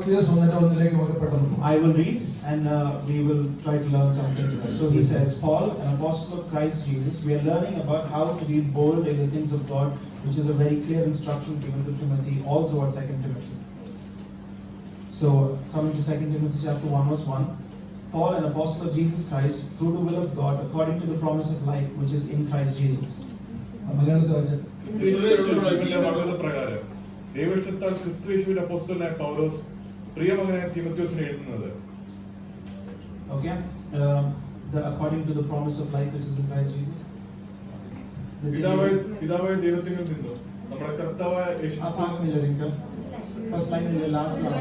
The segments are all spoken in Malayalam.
I will read and we will try to learn some things there. So he says, Paul, an apostle of Christ Jesus, we are learning about how to be bold in the things of God, which is a very clear instruction given to Timothy all throughout 2 Timothy. So coming to 2 Timothy chapter 1 verse 1, Paul, an apostle of Jesus Christ, through the will of God, according to the promise of life, which is in Christ Jesus. ദൈവത്താൽ ക്രിസ്തുയേശുവിന്റെ അപ്പോസ്തലനായ പൗലോസ് പ്രിയമകനായ തീമോഥെയോസിന് എഴുതുന്നത്. Okay, according to the promise of life which is in Christ Jesus. പിതാവായ ദൈവത്തിൽ നിന്നും നമ്മുടെ കർത്താവായ യേശു first line in the last line.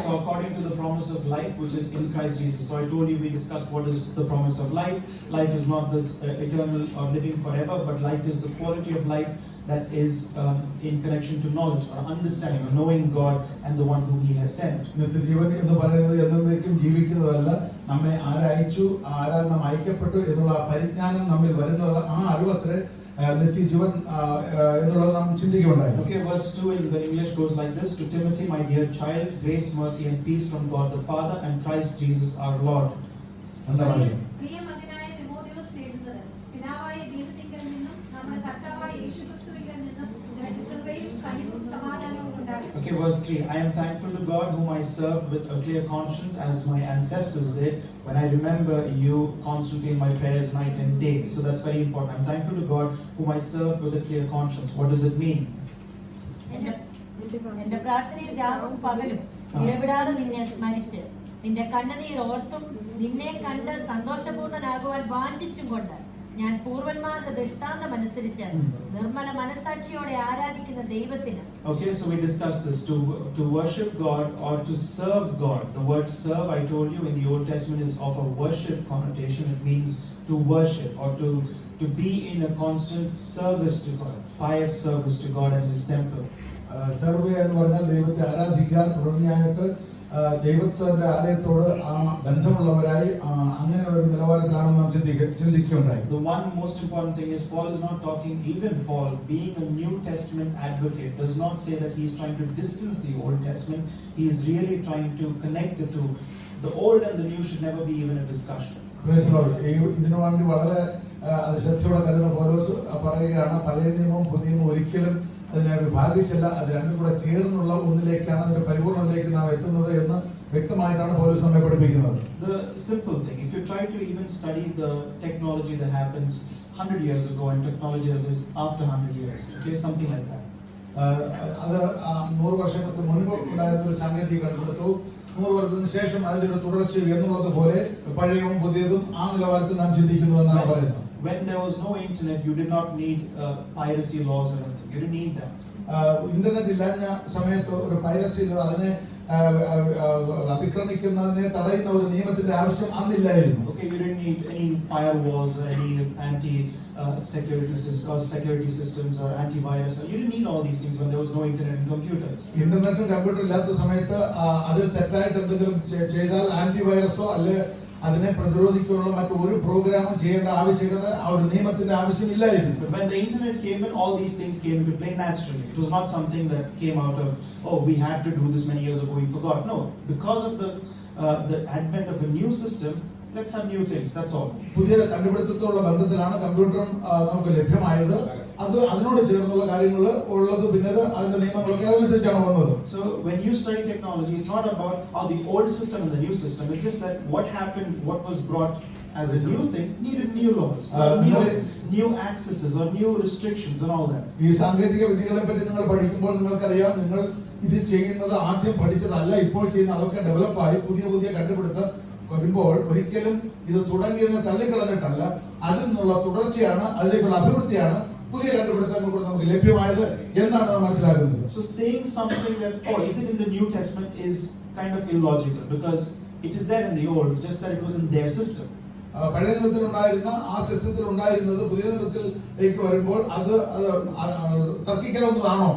So according to the promise of life which is in Christ Jesus. So I told you we discussed what is the promise of life. Life is not this eternal or living forever, but life is the quality of life that is in connection to knowledge or understanding or knowing God and the one whom He has sent. നിത്യജീവൻ എന്ന് പറയുന്നത് എന്നേക്കും ജീവിക്കുന്നതല്ല, നമ്മെ ആരയച്ചു ആരാൽ നാം അയക്കപ്പെട്ടു എന്നുള്ള പരിജ്ഞാനം നമ്മിൽ വരുന്നത്, ആ അറിവത്രേ നിത്യജീവൻ എന്നുള്ളത് നാം ചിന്തിക്കുകയുണ്ടായി. Okay, verse 2 in the English goes like this: To Timothy, my dear child, grace, mercy and peace from God the Father and Christ Jesus our Lord. പ്രിയമകനായ തിമോഥെയോസ് എഴുതുന്നത്, പിതാവായ ദൈവത്തിങ്കൽ നിന്നും നമ്മുടെ കർത്താവായ യേശുക്രിസ്തുവിങ്കൽ നിന്നും നിനക്ക് കൃപയും കനിവും സമാധാനവും ഉണ്ടാകട്ടെ. Okay, verse 3: I am thankful to God whom I serve with a clear conscience as my ancestors did, when I remember you constantly in my prayers night and day. So that's very important. I'm thankful to God whom I serve with a clear conscience. What does it mean? എന്റെ പ്രാർത്ഥനയിൽ രാവും പകലും ഇടപെടാതെ നിന്നെ സ്മരിച്ച് നിന്റെ കണ്ണുനീർ ഓർത്തും നിന്നെ കണ്ട് സന്തോഷപൂർണ്ണനാകുവാൻ വാഞ്ചിച്ചും കൊണ്ട് ഞാൻ പൂർവന്മാരുടെ ദൃഷ്ടാന്തം അനുസരിച്ച് നിർമ്മല മനസാക്ഷിയോടെ ആരാധിക്കുന്ന ദൈവത്തിന്. Okay, so we discussed this. To worship God or to serve God. The word serve, I told you, in the Old Testament is of a worship connotation. It means to worship or to be in a constant service to God, pious service to God and His temple. സർവ്വ എന്ന് പറഞ്ഞാൽ ദൈവത്തെ ആരാധിക്കുക, തുടർച്ചയായിട്ട് ദൈവത്തിന്റെ ആലയത്തോട് ബന്ധമുള്ളവരായി അങ്ങനെ ഒരു നിലവാരത്തിലാണ് നാം ചിന്തിക്കുകയുണ്ടായി. The one most important thing is Paul is not talking, even Paul being a New Testament advocate does not say that he is trying to distance the Old Testament. He is really trying to connect the two. The old and the new should never be even a discussion. Praise the Lord. ഇതിനു വേണ്ടി വളരെ ശ്രദ്ധയോടെ കരുതുന്ന പൗലോസ് പറയുകയാണ്, പഴയ നിയമവും പുതിയ നിയമവും ഒരിക്കലും അതിനെ വിഭാഗിച്ചല്ല, അത് രണ്ടും കൂടെ ചേർന്നുള്ള ഒന്നിലേക്കാണ്, അതിന്റെ പരിപൂർണതയിലേക്ക് നാം എത്തുന്നത് എന്ന് വ്യക്തമായിട്ടാണ് പൗലോസ് നമ്മെ പഠിപ്പിക്കുന്നത്. The simple thing, if you try to even study the technology that happens 100 years ago and technology that is after 100 years, okay, something like that. അത് 100 വർഷങ്ങൾക്ക് മുൻപ് ഉണ്ടായിരുന്ന ഒരു സാങ്കേതിക കണ്ടുപിടുത്തു, 100 വർഷത്തിന് ശേഷം അതിന്റെ ഒരു തുടർച്ച എന്നുള്ളത് പോലെ പഴയവും പുതിയതും ആ നിലവാരത്തിൽ നാം ചിന്തിക്കുന്നു എന്നാണ് പറയുന്നത്. When there was no internet, you did not need piracy laws or anything. You didn't need that. Internet ഇല്ലാഞ്ഞ സമയത്ത് ഒരു പൈറസി അതിനെ അതിക്രമിക്കുന്നതിനെ തടയുന്ന ഒരു നിയമത്തിന്റെ ആവശ്യം അന്നില്ലായിരുന്നു. Okay, you didn't need any firewalls or any security systems or antivirus. You didn't need all these things when there was no internet and computers. ഇന്റർനെറ്റും കമ്പ്യൂട്ടറും ഇല്ലാത്ത സമയത്ത് അതിൽ തെറ്റായിട്ട് എന്തെങ്കിലും ചെയ്താൽ ആന്റിവൈറസോ അല്ലെ അതിനെ പ്രതിരോധിക്കാനുള്ള മറ്റൊരു പ്രോഗ്രാമും ചെയ്യേണ്ട ആവശ്യകത ആ ഒരു നിയമത്തിന്റെ ആവശ്യമില്ലായിരുന്നു. But when the internet came in, all these things came into play naturally. It was not something that came out of, oh, we had to do this many years ago, we forgot. No, because of the advent of a new system, let's have new things. That's all. പുതിയ കണ്ടുപിടുത്തത്തോടുള്ള ബന്ധത്തിലാണ് കമ്പ്യൂട്ടറും നമുക്ക് ലഭ്യമായത്. അത് അതിനോട് ചേർന്നുള്ള കാര്യങ്ങൾ ഉള്ളത്, പിന്നെ അതിന്റെ നിയമങ്ങളൊക്കെ അതനുസരിച്ചാണ് വന്നത്. So when you study technology, it's not about the old system and the new system. It's just that what happened, what was brought as a new thing needed new laws, new accesses or new restrictions and all that. ഈ സാങ്കേതിക വിദ്യകളെ പറ്റി നിങ്ങൾ പഠിക്കുമ്പോൾ നിങ്ങൾക്കറിയാം, നിങ്ങൾ ഇത് ചെയ്യുന്നത് ആദ്യം പഠിച്ചതല്ല, ഇപ്പോൾ ചെയ്യുന്ന അതൊക്കെ ഡെവലപ്പായി പുതിയ പുതിയ കണ്ടുപിടുത്തം വരുമ്പോൾ ഒരിക്കലും ഇത് തുടങ്ങിയെന്ന് തള്ളിക്കളഞ്ഞിട്ടല്ല, അതിൽ നിന്നുള്ള തുടർച്ചയാണ്, അതിലേക്കുള്ള അഭിവൃദ്ധിയാണ് പുതിയ കണ്ടുപിടുത്തങ്ങൾ കൂടെ നമുക്ക് ലഭ്യമായത് എന്നാണ് നാം മനസ്സിലാക്കുന്നത്. So saying something that is it in the New Testament is kind of illogical, because it is there in the old, just that it was in their system. പഴയ നിയമത്തിൽ ഉണ്ടായിരുന്ന ആ സിസ്റ്റത്തിൽ ഉണ്ടായിരുന്നത് പുതിയ നിയമത്തിലേക്ക് വരുമ്പോൾ അത് തർക്കിക്കാവുന്നതാണോ?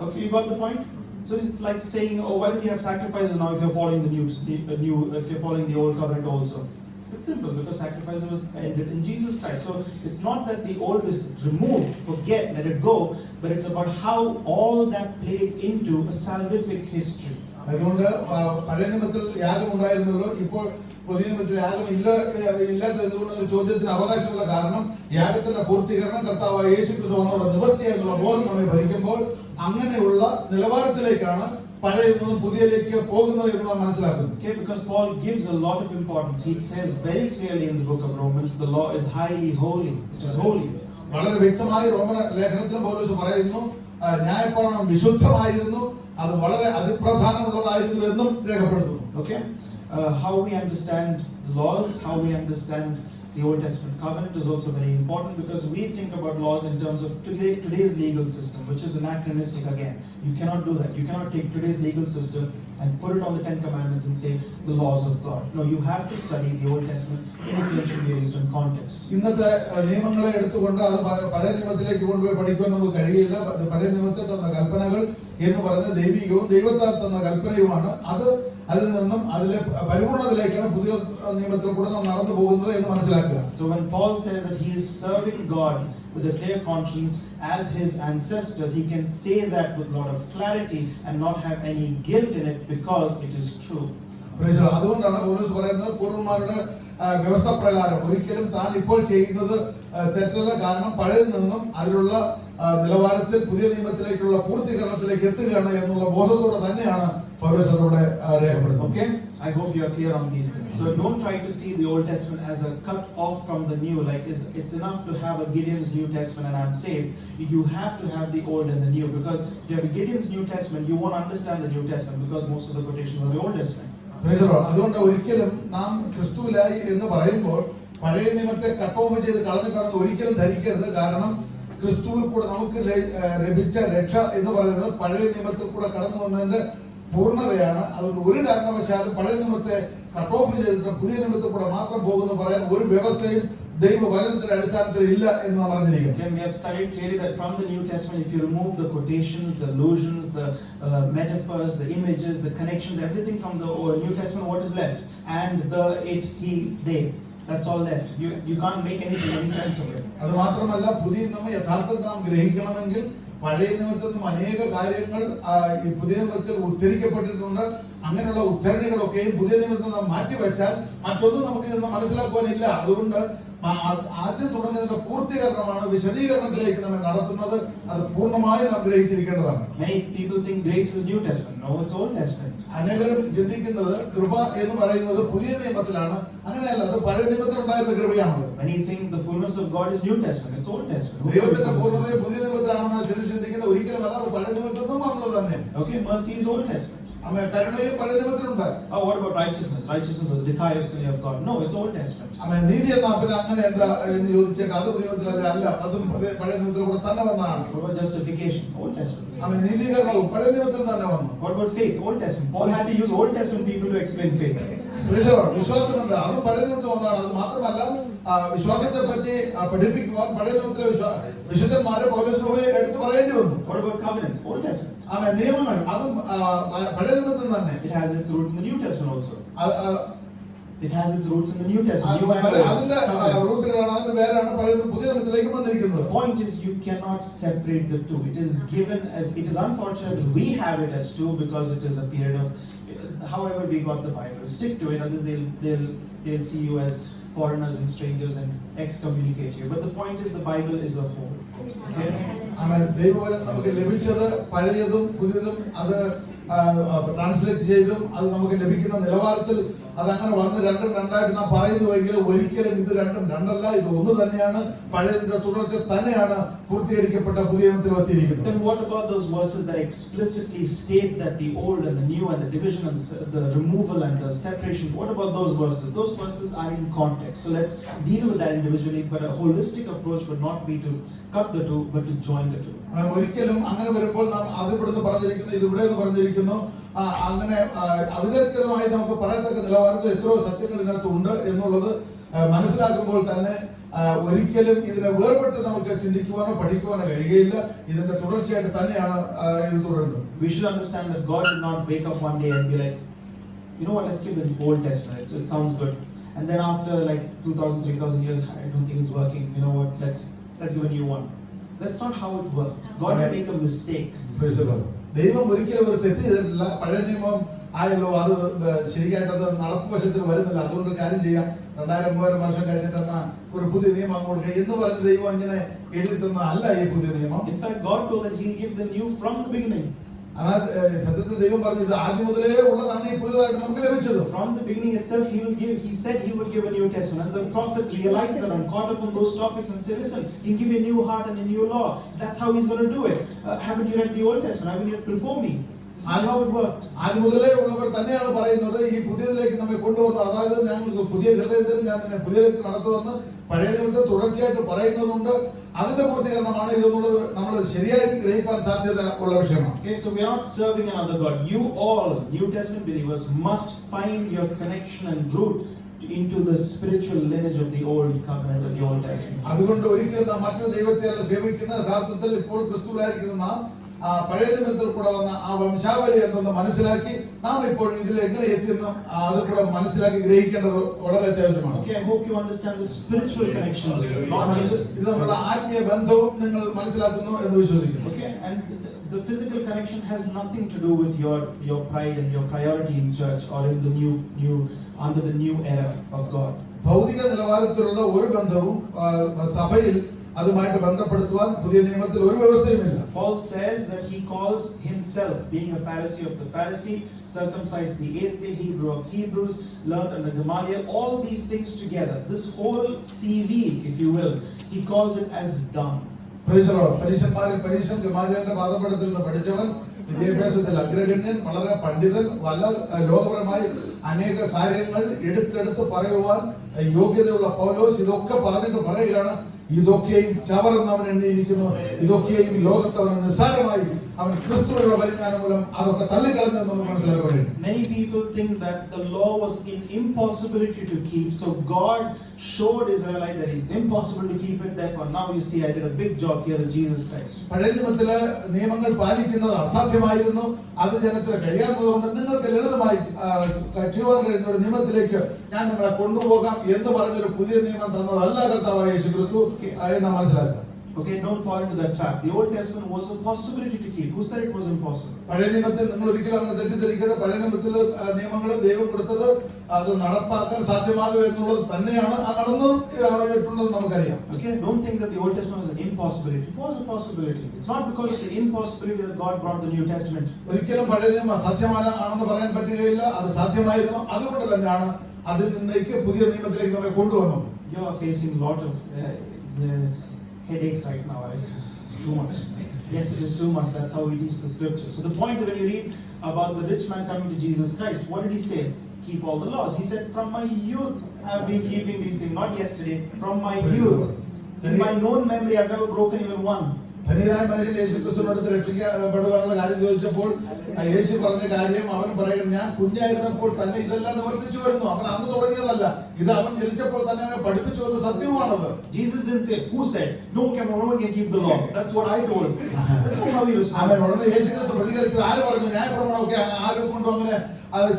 Okay, you got the point. So it's like saying, oh, why don't you have sacrifices now if you're following the new if you're following the old covenant also? It's simple because sacrifice was ended in Jesus Christ. So it's not that the old is removed, forget, let it go, but it's about how all that played into a salvific history. അതുകൊണ്ട് പഴയ നിയമത്തിൽ യാഗം ഉണ്ടായിരുന്നല്ലോ, ഇപ്പോൾ പുതിയ നിയമത്തിൽ യാഗം ഇല്ലാത്തത് എന്തുകൊണ്ടെന്ന ചോദ്യത്തിന് അവകാശമുള്ള കാരണം യാഗത്തിന്റെ പൂർത്തീകരണം കർത്താവായ യേശുക്രിസ്തു വന്നോട് നിവൃത്തിയായിട്ടുള്ള ബോധം നമ്മെ ഭരിക്കുമ്പോൾ അങ്ങനെയുള്ള നിലവാരത്തിലേക്കാണ് പഴയതൊന്നും പുതിയതിലേക്ക് പോകുന്നത് എന്ന് നാം മനസ്സിലാക്കുന്നു. Okay, because Paul gives a lot of importance. He says very clearly in the book of Romans, the law is highly holy. It is holy. വളരെ വ്യക്തമായി റോമൻ ലേഖനത്തിലും പൗലോസ് പറയുന്നു, ന്യായപ്രമാണം വിശുദ്ധമായിരുന്നു, അത് വളരെ അതിപ്രധാനമുള്ളതായിരുന്നു എന്നും രേഖപ്പെടുത്തുന്നു. Okay, how we understand laws, how we understand the Old Testament covenant is also very important, because we think about laws in terms of today's legal system, which is anachronistic again. You cannot do that. You cannot take today's legal system and put it on the Ten Commandments and say the laws of God. No, you have to study the Old Testament in its ancient Near Eastern context. ഇന്നത്തെ നിയമങ്ങളെ എടുത്തുകൊണ്ട് അത് പഴയ നിയമത്തിലേക്ക് കൊണ്ടുപോയി പഠിക്കുവാൻ നമുക്ക് കഴിയില്ല. പഴയ നിയമത്തിൽ തന്ന കൽപ്പനകൾ എന്ന് പറയുന്നത് ദൈവികവും ദൈവത്താൽ തന്ന കൽപ്പനയുമാണ്. അതിൽ നിന്നും അതിലെ പരിപൂർണതയിലേക്കാണ് പുതിയ നിയമത്തിൽ കൂടെ നാം നടന്നു പോകുന്നത് എന്ന് മനസ്സിലാക്കുക. So when Paul says that he is serving God with a clear conscience as his ancestors, he can say that with a lot of clarity and not have any guilt in it because it is true. അതുകൊണ്ടാണ് പൗലോസ് പറയുന്നത് പൂർവ്വന്മാരുടെ വ്യവസ്ഥ പ്രകാരം ഒരിക്കലും താൻ ഇപ്പോൾ ചെയ്യുന്നത് തെറ്റല്ല, കാരണം പഴയ നിന്നും അതിലുള്ള നിലവാരത്തിൽ പുതിയ നിയമത്തിലേക്കുള്ള പൂർത്തീകരണത്തിലേക്ക് എത്തുകയാണ് എന്നുള്ള ബോധത്തോടെ തന്നെയാണ് പൗലോസ് അതോടെ രേഖപ്പെടുത്തുന്നത്. Okay, I hope you are clear on these things. So don't try to see the Old Testament as a cut off from the New, like it's enough to have a Gideon's New Testament and I'm saved. You have to have the Old and the New, because if you have a Gideon's New Testament, you won't understand the New Testament because most of the quotations are the Old Testament. അതുകൊണ്ട് ഒരിക്കലും നാം ക്രിസ്തുവിലായി എന്ന് പറയുമ്പോൾ പഴയ നിയമത്തെ കട്ട് ഓഫ് ചെയ്ത് കളഞ്ഞിട്ടാണെന്ന് ഒരിക്കലും ധരിക്കരുത്. കാരണം ക്രിസ്തുവിൽ കൂടെ നമുക്ക് ലഭിച്ച രക്ഷ എന്ന് പറയുന്നത് പഴയ നിയമത്തിൽ കൂടെ കടന്നു വന്നതിന്റെ പൂർണ്ണതയാണ്. അതുകൊണ്ട് ഒരു കാരണവശാലും പഴയ നിയമത്തെ കട്ട് ഓഫ് ചെയ്തിട്ട് പുതിയ നിയമത്തിൽ കൂടെ മാത്രം പോകുന്നു പറയാൻ ഒരു വ്യവസ്ഥയും ദൈവവചനത്തിന്റെ അടിസ്ഥാനത്തിൽ ഇല്ല എന്ന് നാം അറിഞ്ഞിരിക്കുന്നു. Okay, we have studied clearly that from the New Testament, if you remove the quotations, the allusions, the metaphors, the images, the connections, everything from the New Testament, what is left? And the, it, he, they. That's all left. You can't make any sense of it. അത് മാത്രമല്ല, പുതിയ നിയമം യഥാർത്ഥത്തിൽ നാം ഗ്രഹിക്കണമെങ്കിൽ പഴയ നിയമത്തിൽ നിന്നും അനേക കാര്യങ്ങൾ ഈ പുതിയ നിയമത്തിൽ ഉദ്ധരിക്കപ്പെട്ടിട്ടുണ്ട്. അങ്ങനെയുള്ള ഉദ്ധരണികളൊക്കെയും പുതിയ നിയമത്തിൽ നാം മാറ്റിവെച്ചാൽ മറ്റൊന്നും നമുക്ക് ഇതൊന്നും മനസ്സിലാക്കുവാനില്ല. അതുകൊണ്ട് ആദ്യം തുടങ്ങിയതിന്റെ പൂർത്തീകരണമാണ് വിശദീകരണത്തിലേക്ക് നമ്മെ നടത്തുന്നത്. അത് പൂർണ്ണമായി നാം ഗ്രഹിച്ചിരിക്കേണ്ടതാണ്. Many people think grace is New Testament. No, it's Old Testament. അനേകരും ചിന്തിക്കുന്നത് കൃപ എന്ന് പറയുന്നത് പുതിയ നിയമത്തിലാണ്. അങ്ങനെയല്ല, അത് പഴയ നിയമത്തിൽ ഉണ്ടായിരുന്ന കൃപയാണത്. Many think the fullness of God is New Testament. It's Old Testament. ദൈവത്തിന്റെ പൂർണ്ണതയെ പുതിയ നിയമത്തിലാണെന്ന് ചിന്തിക്കുന്നത് ഒരിക്കലും അല്ല, അത് പഴയ നിയമത്തിൽ നിന്നും വന്നത് തന്നെ. Okay, mercy is Old Testament. കരുണയും പഴയ നിയമത്തിലുണ്ട്. Oh, what about righteousness? Righteousness is the dikaiosune of God. No, it's Old Testament. നീതി എന്നാ പിന്നെ അങ്ങനെ എന്താ എന്ന് ചോദിച്ചേക്കാം. അത് പുതിയ നിയമത്തിലല്ല, അല്ല, അതും പഴയ നിയമത്തിൽ കൂടെ തന്നെ വന്നതാണ്. What about justification? Old Testament. നീതീകരണവും പഴയ നിയമത്തിൽ തന്നെ വന്നു. What about faith? Old Testament. Paul had to use Old Testament people to explain faith. വിശ്വാസം എന്താ? അതും പഴയ നിയമത്തിൽ വന്നതാണ്. അത് മാത്രമല്ല, വിശ്വാസത്തെ പറ്റി പഠിപ്പിക്കുവാൻ പഴയ നിയമത്തിലെ വിശുദ്ധന്മാരെ പൗലോസ് എടുത്തു പറയേണ്ടി വന്നു. What about covenants? Old Testament. നിയമങ്ങൾ അതും പഴയ നിയമത്തിൽ തന്നെ. It has its root in the New Testament also. It has its roots in the New Testament. അതിന്റെ റൂട്ടുകളാണ്, അതിന്റെ പേരാണ് പഴയ പുതിയ നിയമത്തിലേക്ക് വന്നിരിക്കുന്നത്. The point is, you cannot separate the two. It is given as, it is unfortunate we have it as two because it is a period of, however we got the Bible. Stick to it, others they'll see you as foreigners and strangers and excommunicate you. But the point is, the Bible is a whole. Okay? ദൈവവചനം നമുക്ക് ലഭിച്ചത് പഴയതും പുതിയതും അത് ട്രാൻസ്ലേറ്റ് ചെയ്തും അത് നമുക്ക് ലഭിക്കുന്ന നിലവാരത്തിൽ അതങ്ങനെ വന്ന് രണ്ടും രണ്ടായിട്ട് നാം പറയുന്നുവെങ്കിലും ഒരിക്കലും ഇത് രണ്ടും രണ്ടല്ല, ഇത് ഒന്ന് തന്നെയാണ്. പഴയതിന്റെ തുടർച്ച തന്നെയാണ് പൂർത്തീകരിക്കപ്പെട്ട പുതിയ നിയമത്തിൽ എത്തിയിരിക്കുന്നത്. Then what about those verses that explicitly state that the old and the new and the division and the removal and the separation? What about those verses? Those verses are in context. So let's deal with that individually, but a holistic approach would not be to cut the two, but to join the two. ഒരിക്കലും അങ്ങനെ വരുമ്പോൾ നാം അത് ഇവിടുന്ന് പറഞ്ഞിരിക്കുന്നു, ഇത് ഇവിടെ പറഞ്ഞിരിക്കുന്നു, അങ്ങനെ അവിതർക്കിതമായി നമുക്ക് പറയത്തക്ക നിലവാരത്തിൽ എത്രയോ സത്യങ്ങൾ ഇതിനകത്ത് ഉണ്ട് എന്നുള്ളത് മനസ്സിലാക്കുമ്പോൾ തന്നെ ഒരിക്കലും ഇതിനെ വേർപെട്ട് നമുക്ക് ചിന്തിക്കുവാനോ പഠിക്കുവാനോ കഴിയുകയില്ല. ഇതിന്റെ തുടർച്ചയായിട്ട് തന്നെയാണ് ഇത് തുടരുന്നത്. We should understand that God did not wake up one day and be like, you know what, let's give the Old Testament. It sounds good. and then after like 2,000, 3,000 years, I don't think it's working. You know what? Let's give a new one. That's not how it works. God will make a mistake. Praise the Lord. ദൈവം ഒരിക്കലും ഒരു തെറ്റ് ചെയ്തിട്ടില്ല. പഴയ നിയമം ആയല്ലോ, അത് ശരിയായിട്ടത് നടപ്പുവശത്തിൽ വരുന്നില്ല. അതുകൊണ്ട് കാര്യം ചെയ്യാം, 2000-3000 വർഷം കഴിഞ്ഞിട്ടെന്ന ഒരു പുതിയ നിയമം അങ്ങോട്ട് എന്ന് പറഞ്ഞ് ദൈവം അങ്ങനെ എഴുതി തന്ന അല്ല ഈ പുതിയ നിയമം. In fact, God told that He'll give the new from the beginning. എന്നാൽ സത്യത്തിൽ ദൈവം പറഞ്ഞു ഇത് ആദ്യം മുതലേ ഉള്ളതാണ് ഈ പുതിയതായിട്ട് നമുക്ക് ലഭിച്ചത്. From the beginning itself, He said He would give a New Testament. And the prophets realized that and caught up on those topics and said, listen, He'll give you a new heart and a new law. That's how He's going to do it. Haven't you read the Old Testament? Haven't you read before me? This is how it worked. ആദ്യം മുതലേ ഉള്ളവർ തന്നെയാണ് പറയുന്നത് ഈ പുതിയതിലേക്ക് നമ്മെ കൊണ്ടുവന്നത്. അതായത് ഞങ്ങൾക്ക് പുതിയ ഹൃദയത്തിൽ ഞാൻ തന്നെ പുതിയതിലേക്ക് നടത്തുമെന്ന് പഴയ നിയമത്തെ തുടർച്ചയായിട്ട് പറയുന്നതുകൊണ്ട് അതിന്റെ പൂർത്തീകരണമാണ് ഇതെന്നുള്ളത് നമ്മൾ ശരിയായി ഗ്രഹിക്കാൻ സാധ്യത ഉള്ള വിഷയമാണ്. Okay, so we are not serving another God. You all, New Testament believers, must find your connection and root into the spiritual lineage of the Old Covenant of the Old Testament. അതുകൊണ്ട് ഒരിക്കലും നാം മറ്റൊരു ദൈവത്തെ അല്ല സേവിക്കുന്ന, യഥാർത്ഥത്തിൽ ഇപ്പോൾ ക്രിസ്തുവിലായിരിക്കുന്ന നാം പഴയ നിയമത്തിൽ കൂടെ വന്ന ആ വംശാവലി എന്തെന്ന് മനസ്സിലാക്കി നാം ഇപ്പോൾ ഇതിൽ എങ്ങനെ എത്തിയെന്നും അത് കൂടെ മനസ്സിലാക്കി ഗ്രഹിക്കേണ്ടത് വളരെ അത്യാവശ്യമാണ്. Okay, I hope you understand the spiritual connections here, not just ഇത് നമ്മുടെ ആത്മീയ ബന്ധവും നിങ്ങൾ മനസ്സിലാക്കുന്നു എന്ന് വിശ്വസിക്കുന്നു. okay, and the physical connection has nothing to do with your pride and your priority in church or in the new under the new era of God. ഭൗതിക നിലവാരത്തിലുള്ള ഒരു ബന്ധവും സഭയിൽ അതുമായിട്ട് ബന്ധപ്പെടുത്തുവാൻ പുതിയ നിയമത്തിൽ ഒരു വ്യവസ്ഥയുമില്ല. Paul says that he calls himself, being a Pharisee of the Pharisee, circumcised the 8th day, Hebrew of Hebrews, learned under Gamaliel, all these things together, this whole CV, if you will, he calls it as dung. പരീശന്മാരിൽ പരീശൻ, ഗമാലിയലിന്റെ പാദപീഠത്തിൽ നിന്ന് പഠിച്ചവൻ, വിദ്യാഭ്യാസത്തിൽ അഗ്രഗണ്യൻ, വളരെ പണ്ഡിതൻ, വല്ല ലോകപരമായി അനേക കാര്യങ്ങൾ എടുത്തെടുത്ത് പറയുവാൻ യോഗ്യതയുള്ള പൗലോസ് ഇതൊക്കെ പറഞ്ഞിട്ട് പറയുകയാണ്, ഇതൊക്കെയും ചവറെന്ന് അവൻ എണ്ണിയിരിക്കുന്നു, ഇതൊക്കെയും ലോകത്തവന് നിസ്സാരമായി അവൻ ക്രിസ്തുവിനുള്ള പരിജ്ഞാനം മൂലം അതൊക്കെ തള്ളിക്കളഞ്ഞെന്ന് മനസ്സിലാക്കുകയും. Many people think that the law was an impossibility to keep, so God showed Israelite that it's impossible to keep it. Therefore, now you see, I did a big job. Here is Jesus Christ. പഴയ നിയമത്തിലെ നിയമങ്ങൾ പാലിക്കുന്നത് അസാധ്യമായിരുന്നു, അത് ജനത്തിന് കഴിയാത്തതുകൊണ്ട് നിങ്ങൾക്ക് ലളിതമായി ചെയ്യുവാൻ കഴിയുന്ന ഒരു നിയമത്തിലേക്ക് ഞാൻ നിങ്ങളെ കൊണ്ടുപോകാം എന്ന് പറഞ്ഞൊരു പുതിയ നിയമം തന്നതല്ല കർത്താവായ യേശു ക്രിസ്തു എന്ന് മനസ്സിലാക്കുക. Okay, don't fall into that trap. The Old Testament was a possibility to keep. Who said it was impossible? പഴയ നിയമത്തിൽ നിങ്ങൾ ഒരിക്കലും അങ്ങനെ തെറ്റിദ്ധരിക്കാതെ, പഴയ നിയമത്തിലെ നിയമങ്ങൾ ദൈവം കൊടുത്തത് അത് നടപ്പാക്കാൻ സാധ്യമാകും എന്നുള്ളത് തന്നെയാണ്. ആ നടന്നിട്ടുണ്ടെന്ന് നമുക്കറിയാം. Okay, don't think that the Old Testament was an impossibility. It was a possibility. It's not because of the impossibility that God brought the New Testament. ഒരിക്കലും പഴയ നിയമം അസാധ്യമാണെന്ന് പറയാൻ പറ്റുകയില്ല, അത് സാധ്യമായിരുന്നു. അതുകൊണ്ട് തന്നെയാണ് അതിൽ നിന്നേക്ക് പുതിയ നിയമത്തിലേക്ക് നമ്മെ കൊണ്ടുവന്നത്. You are facing a lot of headaches right now, right? Too much. Yes, it is too much. That's how we teach the scripture. So the point when you read about the rich man coming to Jesus Christ, what did he say? Keep all the laws. He said, from my youth I have been keeping these things. Not yesterday, from my youth. In my known memory, I have never broken even one. ധനികനായ മനുഷ്യൻ യേശു ക്രിസ്തുവിനടുത്ത് രക്ഷിക്കപ്പെടുവാനുള്ള കാര്യം ചോദിച്ചപ്പോൾ യേശു പറഞ്ഞ കാര്യം അവൻ പറയുന്നത്, ഞാൻ കുഞ്ഞായിരുന്നപ്പോൾ തന്നെ ഇതെല്ലാം നിവർത്തിച്ചു വരുന്നു. അവൻ അന്ന് തുടങ്ങിയതല്ല, ഇത് അവൻ ജനിച്ചപ്പോൾ തന്നെ അവനെ പഠിപ്പിച്ചു വന്ന സത്യവുമാണത്. Jesus didn't say, who said, no one can keep the law. That's what I told. That's not how he responded. അവൻ ഉടനെ യേശു ക്രിസ്തു പ്രതികരിച്ചത്, ആര് പറഞ്ഞു ന്യായപ്രമാണമൊക്കെ ആരും കൊണ്ടും അങ്ങനെ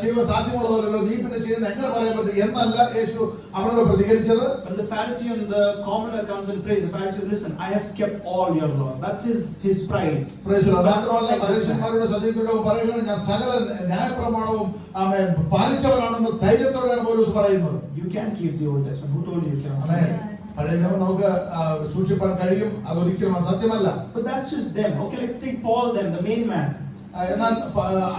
ചെയ്യുവാൻ സാധ്യമുള്ളതല്ലോ, നീ പിന്നെ ചെയ്യുന്നത് എങ്ങനെ പറയാൻ പറ്റും എന്നല്ല യേശു അവനോട് പ്രതികരിച്ചത്. When the Pharisee and the commoner comes and prays, the Pharisee says, listen, I have kept all your law. That's his pride. മാത്രമല്ല പരീശന്മാരുടെ സജീവത്തോട് പറയുകയാണ്, ഞാൻ സകല ന്യായപ്രമാണവും അവൻ പാലിച്ചവനാണെന്ന് ധൈര്യത്തോടെയാണ് പൗലോസ് പറയുന്നത്. You can keep the Old Testament. Who told you you cannot? പഴയ നിയമം നമുക്ക് സൂക്ഷിപ്പാൻ കഴിയും, അതൊരിക്കലും അസാധ്യമല്ല. But that's just them. Okay, let's take Paul then, the main man. എന്നാൽ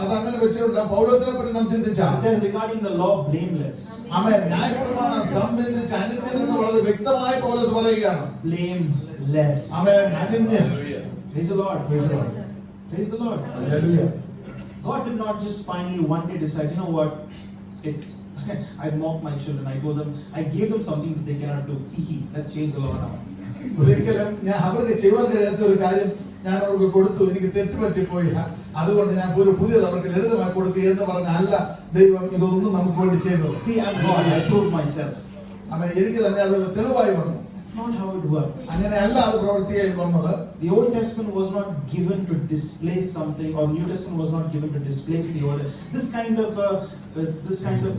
അതങ്ങനെ വെച്ചിട്ടുണ്ട്. പൗലോസിനെ പറ്റി നാം ചിന്തിച്ചാൽ He says regarding the law, blameless. അവൻ ന്യായപ്രമാണം സംബന്ധിച്ച് അനിന്യനെന്ന് വളരെ വ്യക്തമായി പൗലോസ് പറയുകയാണ്. Blameless. അവൻ അനിന്യൻ. Praise the Lord. Praise the Lord. Praise the Lord. Hallelujah. God did not just finally one day decide, you know what, it's I mocked my children. I told them, I gave them something that they cannot do. Let's change the law now. ഒരിക്കലും ഞാൻ അവർക്ക് ചെയ്യുവാൻ കഴിയാത്ത ഒരു കാര്യം ഞാൻ അവർക്ക് കൊടുത്തു, എനിക്ക് തെറ്റുപറ്റിപ്പോയി, അതുകൊണ്ട് ഞാൻ ഒരു പുതിയത് അവർക്ക് ലളിതമായി കൊടുക്കുക എന്ന് പറഞ്ഞല്ല ദൈവം ഇതൊന്നും നമുക്ക് വേണ്ടി ചെയ്തത്. See, I'm God. I proved myself. എനിക്ക് തന്നെ അത് തെളിവായി വന്നു. That's not how it works. അങ്ങനെയല്ല അത് പ്രവൃത്തിയായി വന്നത്. The Old Testament was not given to displace something, or New Testament was not given to displace the Old. This kind of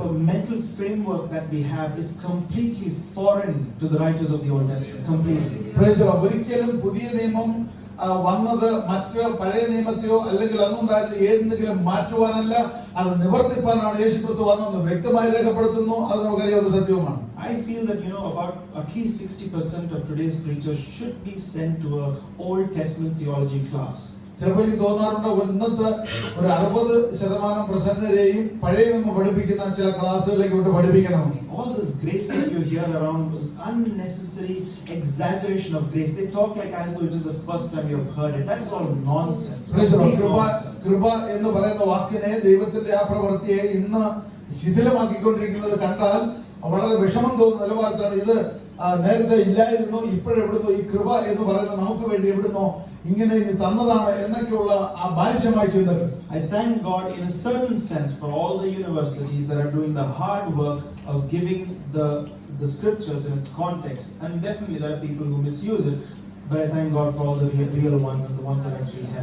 a mental framework that we have is completely foreign to the writers of the Old Testament. Completely. Praise the Lord. ഒരിക്കലും പുതിയ നിയമം വന്നത് മറ്റ് പഴയ നിയമത്തെയോ അല്ലെങ്കിൽ അന്നുണ്ടായിരുന്ന ഏതെങ്കിലും മാറ്റുവാനല്ല, അത് നിവർത്തിപ്പാനാണ് യേശുക്രിസ്തു വന്നതെന്ന് വ്യക്തമായി രേഖപ്പെടുത്തുന്നു. അത് നമുക്കറിയാവുന്ന സത്യവുമാണ്. I feel that about at least 60% of today's preachers should be sent to a Old Testament theology class. ചിലപ്പോൾ എനിക്ക് തോന്നാറുണ്ട് ഇന്നത്തെ ഒരു 60% പ്രസംഗരെയും പഴയ നിയമം പഠിപ്പിക്കുന്ന ചില ക്ലാസ്സുകളിലേക്ക് വിട്ട് പഠിപ്പിക്കണം. All this grace that you hear around is unnecessary exaggeration of grace. They talk like as though it is the first time you have heard it. That is all nonsense. കൃപ എന്ന് പറയുന്ന വാക്കിനെ, ദൈവത്തിന്റെ ആ പ്രവൃത്തിയെ ഇന്ന് ശിഥിലമാക്കിക്കൊണ്ടിരിക്കുന്നത് കണ്ടാൽ വളരെ വിഷമം തോന്നുന്ന നിലവാരത്തിലാണ്. ഇത് നേരത്തെ ഇല്ലായിരുന്നു, ഇപ്പോഴെവിടുന്നോ ഈ കൃപ എന്ന് പറയുന്നത് നമുക്ക് വേണ്ടി എവിടുന്നോ ഇങ്ങനെ ഇനി തന്നതാണ് എന്നൊക്കെയുള്ള ആ ബാലിശമായ ചിന്തകൾ. I thank God in a certain sense for all the universities that are doing the hard work of giving the scriptures in its context, and definitely there are people who misuse it, but I thank God for all the real ones and the ones that actually help.